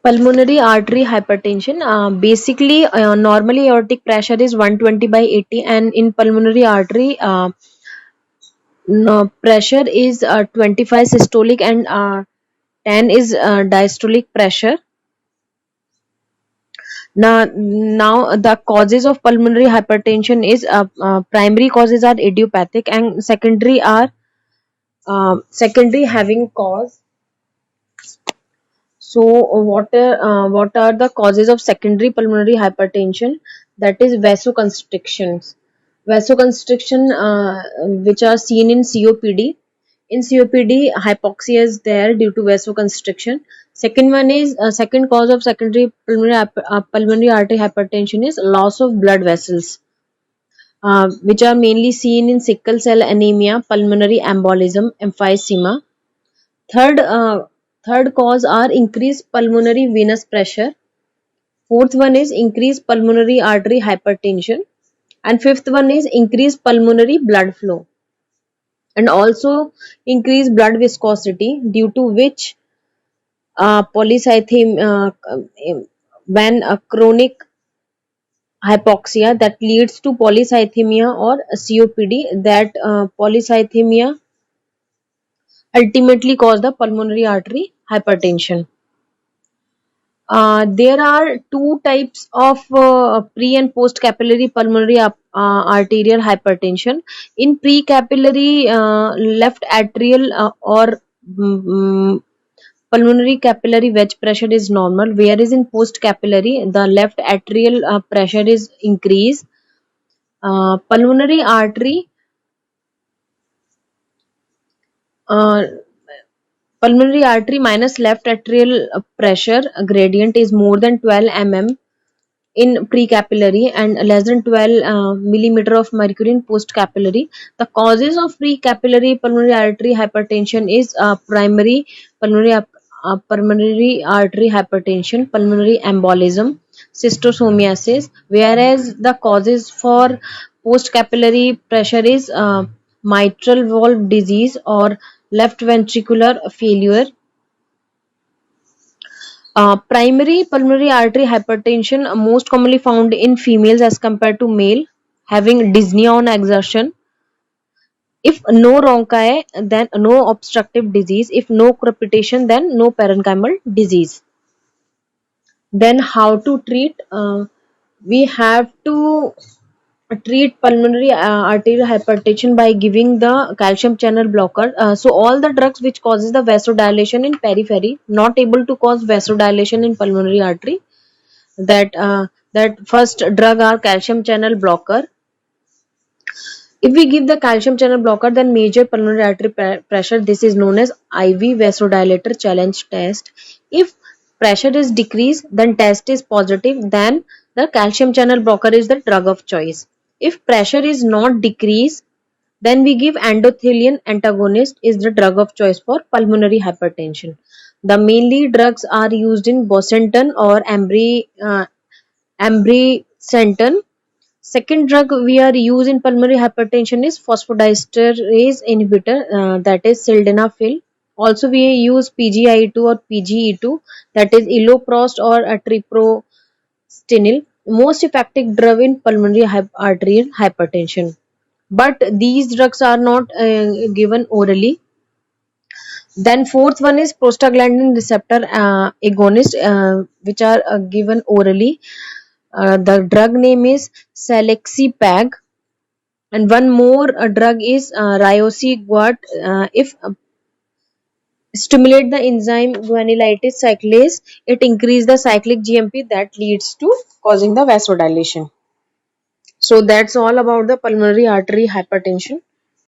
Pulmonary artery hypertension. Basically, normally aortic pressure is 120 by 80, and in pulmonary artery, no, pressure is 25 systolic and 10 is diastolic pressure. Now the causes of pulmonary hypertension is primary causes are idiopathic and secondary having cause. So what are the causes of secondary pulmonary hypertension? That is vasoconstrictions. Vasoconstriction, which are seen in COPD. In COPD, hypoxia is there due to vasoconstriction. Second one is second cause of secondary pulmonary artery hypertension is loss of blood vessels, which are mainly seen in sickle cell anemia, pulmonary embolism, emphysema. Third, third cause are increased pulmonary venous pressure. Fourth one is increased pulmonary artery hypertension. And fifth one is increased pulmonary blood flow. And also increased blood viscosity, due to which polycythemia, when a chronic hypoxia that leads to polycythemia or COPD, that polycythemia ultimately cause the pulmonary artery hypertension. There are two types of pre and post capillary pulmonary arterial hypertension. In pre capillary, left atrial or mm, pulmonary capillary wedge pressure is normal, whereas in post capillary the left atrial pressure is increased. Pulmonary artery, uh, pulmonary artery minus left atrial pressure gradient is more than 12 mm in precapillary and less than 12 millimeter of mercury in postcapillary. The causes of precapillary pulmonary artery hypertension is pulmonary artery hypertension, pulmonary embolism, cystosomiasis, whereas the causes for postcapillary pressure is mitral valve disease or left ventricular failure. Primary pulmonary artery hypertension, most commonly found in females as compared to male, having dyspnea on exertion. If no bronchi, then no obstructive disease. If no crepitation, then no parenchymal disease. Then how to treat? We have to treat pulmonary arterial hypertension by giving the calcium channel blocker. So all the drugs which causes the vasodilation in periphery, not able to cause vasodilation in pulmonary artery, that first drug are calcium channel blocker. If we give the calcium channel blocker, then major pulmonary artery pressure, this is known as IV vasodilator challenge test. If pressure is decreased, then test is positive, then the calcium channel blocker is the drug of choice. If pressure is not decreased, then we give endothelin antagonist is the drug of choice for pulmonary hypertension. The mainly drugs are used in bosentan or ambrisentan. Second drug we are used in pulmonary hypertension is phosphodiesterase inhibitor, that is sildenafil. Also we use PGI2 or PGE2, that is iloprost or treprostinil. Most effective drug in pulmonary arterial hypertension. But these drugs are not given orally. Then fourth one is prostaglandin receptor agonist, which are given orally. The drug name is selexipag, and one more drug is riociguat. If stimulate the enzyme guanylyl cyclase, it increase the cyclic GMP that leads to causing the vasodilation. So that's all about the pulmonary artery hypertension.